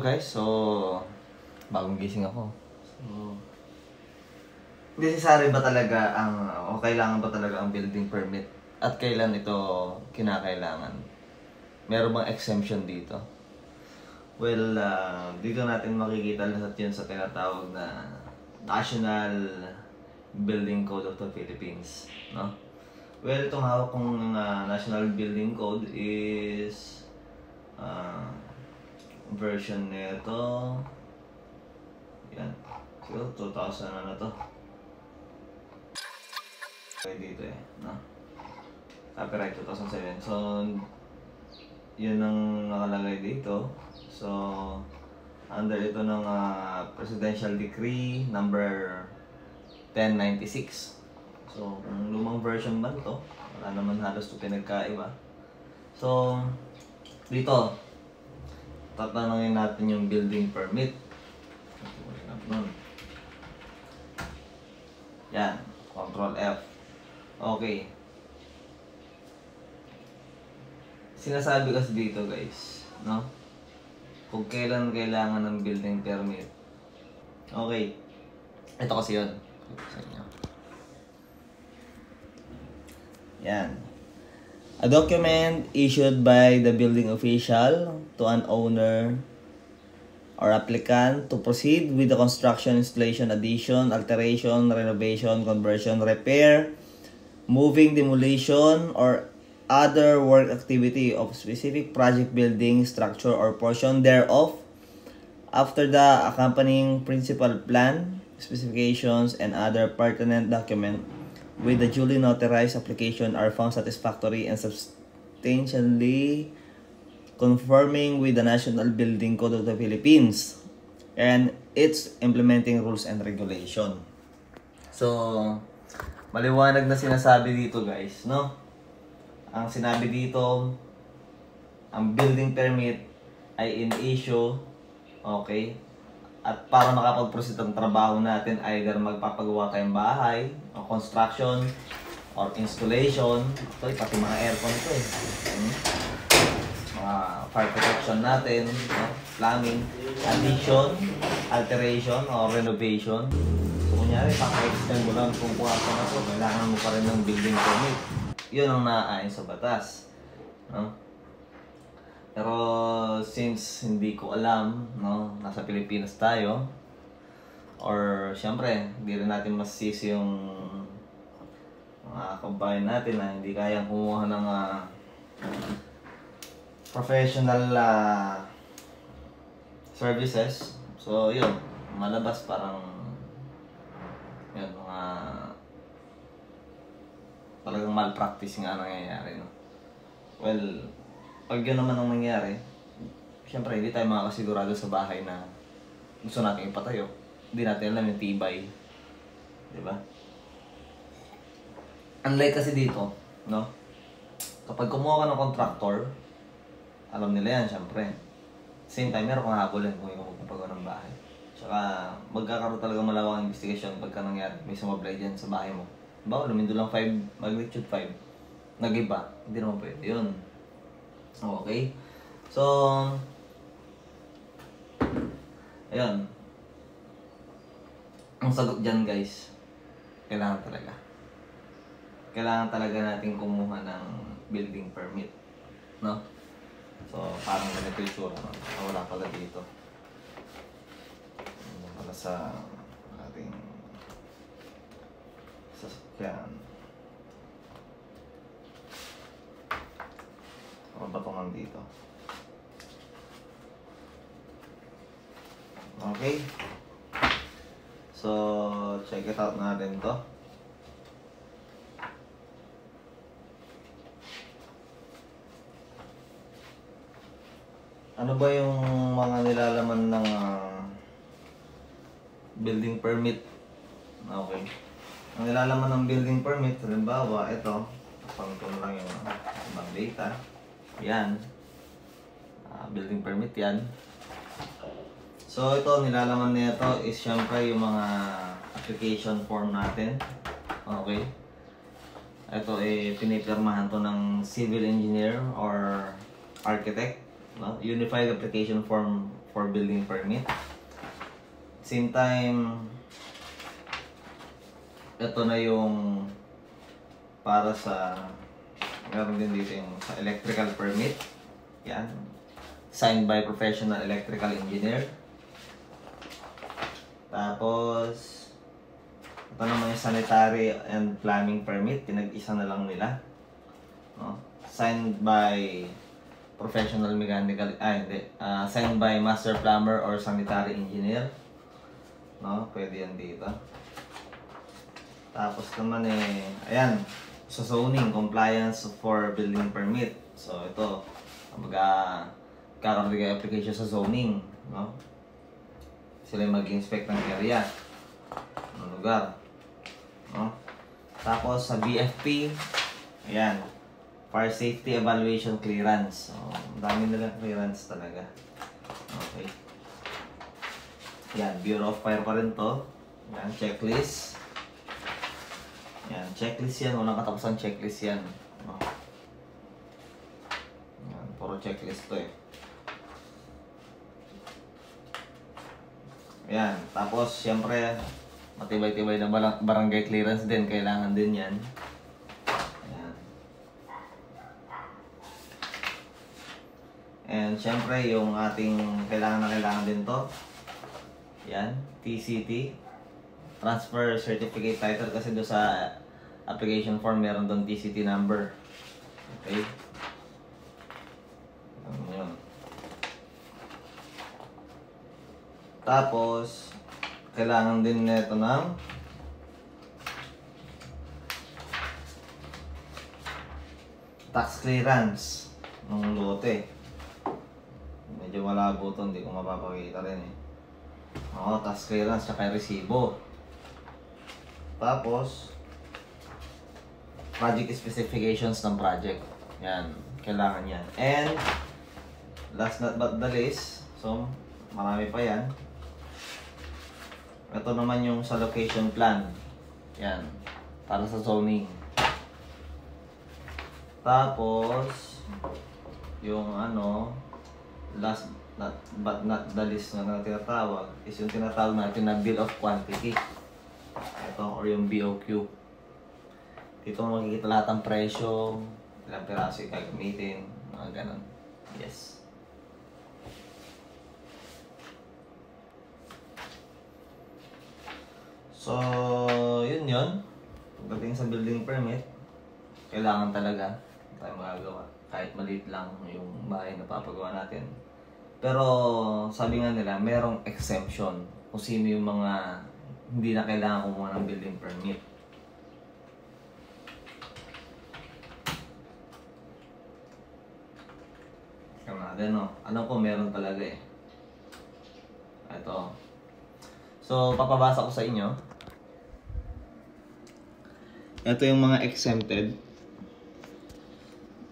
guys, so bagong gising ako. So, necessary ba talaga ang o kailangan ba talaga ang building permit? At kailan ito kinakailangan? Meron bang exemption dito? Well, dito natin makikita lahat yun sa tinatawag na National Building Code of the Philippines, no? Well, itong hawak kong National Building Code is version nito. Yan. So, 2000 na to. Okay, dito no? Copyright 2007. So, yun ang nakalagay dito. So, under ito ng Presidential Decree number 1096. So, kung lumang version man to, wala naman halos ito pinagkaiba. So, dito, tatanungin natin yung building permit. Yan, Control F. Okay. Sinasabi kasi dito guys, no? Kung kailan kailangan ng building permit. Okay. Ito kasi yun. Sa inyo. Yan. A document issued by the building official to an owner or applicant to proceed with the construction, installation, addition, alteration, renovation, conversion, repair, moving, demolition, or other work activity of specific project building, structure, or portion thereof after the accompanying principal plan, specifications, and other pertinent document with the duly notarized application are found satisfactory and substantially conforming with the National Building Code of the Philippines and its implementing rules and regulation. So, maliwanag na sinasabi dito guys, no? Ang sinabi dito, ang building permit ay in-issue, okay? At para makapag-proceed ang trabaho natin, either magpapagawa tayong bahay, o construction, or installation. Ito, pati mga aircon ito mga fire protection natin, no? Plumbing, addition, alteration, or renovation. So, kunyari, paka-extend mo lang kung kuha na ito, kailangan mo pa rin ng building permit. Yun ang naaayon sa batas, no? Pero since hindi ko alam, no, nasa Pilipinas tayo, or syempre, hindi rin natin masisisi yung mga kabayan natin na hindi kayang kumuha ng professional services. So yun, malabas parang yun, mga talagang malpractice nga nangyayari, no? Well, pag yun naman ang nangyari, syempre hindi tayo makakasigurado sa bahay na gusto natin ipatayo. Hindi natin alam yung tibay. Diba? Unlike kasi dito, no? Kapag kumuha ka ng contractor, alam nila yan, syempre. Same time, meron kang habulin kung ikaw magpapagawa ng bahay. Tsaka, magkakaroon talaga malawang investigation pagka nangyari. May sumablay dyan sa bahay mo. Bawa, lumindo lang 5, magnitude 5. Nag-iba. Hindi naman pwede yun. Okay. So, ayun. Ang sagot dyan guys, kailangan talaga. Kailangan talaga natin kumuha ng building permit. No? So, parang ganito yung sura. No? Wala pala dito. Wala pala sa ating sasakyan. Ano ba itong nandito? Okay. So, check it out natin to. Ano ba yung mga nilalaman ng building permit? Okay. Ang nilalaman ng building permit, halimbawa, ito. Pangtong lang yung ibang data. Yan. Building permit yan. So, ito, nilalaman nito is syempre yung mga application form natin. Okay. Ito, pinipirmahan to ng civil engineer or architect. No? Unified Application Form for building permit. Same time, ito na yung para sa, meron din dito yung sa electrical permit. Yan. Signed by professional electrical engineer. Tapos, ito naman yung sanitary and plumbing permit. Pinag-isa na lang nila. No? Signed by professional mechanical, signed by master plumber or sanitary engineer. No? Pwede yan dito. Tapos naman ayan, sa zoning, compliance for building permit. So ito, magkakaroon application sa zoning, no? Sila mag-inspect ng area, ng lugar, no? Tapos sa BFP, ayan, fire safety evaluation clearance. So, dami nilang clearance talaga. Okay. Yan, Bureau of Fire pa rin to. Yan, checklist. Yan, checklist yan. Walang katapusan checklist yan. No? Yan, puro checklist to Yan, tapos syempre matibay-tibay na barangay clearance din. Kailangan din yan. Yan. And syempre yung ating kailangan din to. Yan, TCT. Transfer Certificate Title, kasi doon sa application form meron doon TCT number. Okay. Yun. Tapos kailangan din nito ng tax clearance ng lote. Medyo malabo ito, hindi ko mapapakita rin tax clearance tsaka resibo. Tapos project specifications ng project. Yan, kailangan yan. And last not but the least, so marami pa yan. Ito naman yung sa location plan. Yan, para sa zoning. Tapos yung last not but not the least na tinatawag is yung tinatawag natin na bill of quantity. Ito, or yung BOQ. Dito makikita lahat ng presyo, ilang piraso yung gagamitin, mga ganun. Yes. So, yun. Pagdating sa building permit, kailangan talaga tayo magagawa. Kahit maliit lang yung bahay na papagawa natin. Pero, sabi nga nila, merong exemption kung sino yung mga hindi na kailangan kumuha ng building permit. Natin, no? Ano po, meron talaga Ito. So, papabasa ko sa inyo. Ito yung mga exempted.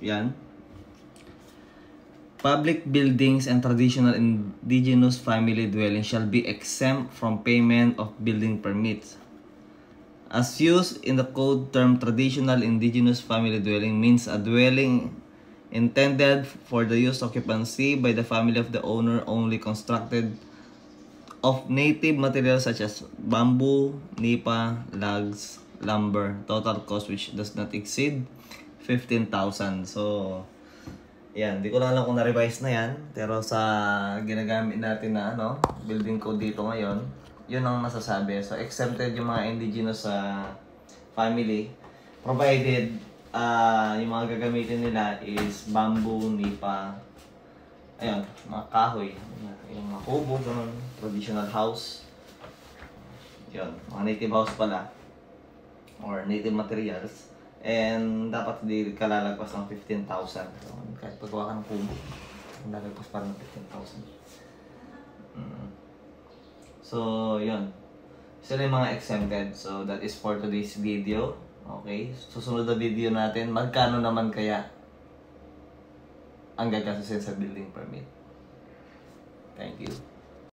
Yan. Public buildings and traditional indigenous family dwellings shall be exempt from payment of building permits. As used in the code term, traditional indigenous family dwelling means a dwelling intended for the use occupancy by the family of the owner, only constructed of native materials such as bamboo, nipa, logs, lumber. Total cost which does not exceed 15,000. So, yan, di ko lang alam kung na-revise na yan, pero sa ginagamit natin na building code dito ngayon, yun ang masasabi. So, exempted yung mga indigenous family, provided yung mga gagamitin nila is bamboo, nipa, ayun, mga kahoy, yung mga kubo, ganun, traditional house, yun, mga native house pala, or native materials. And dapat hindi kalalagpas ng 15,000. So, kahit pagawa ka ng kubo, lalagpas pa ng 15,000. So, yun. Sila yung mga exempted. So, that is for today's video. Okay? Susunod na video natin, magkano naman kaya ang gagastusin sa building permit. Thank you.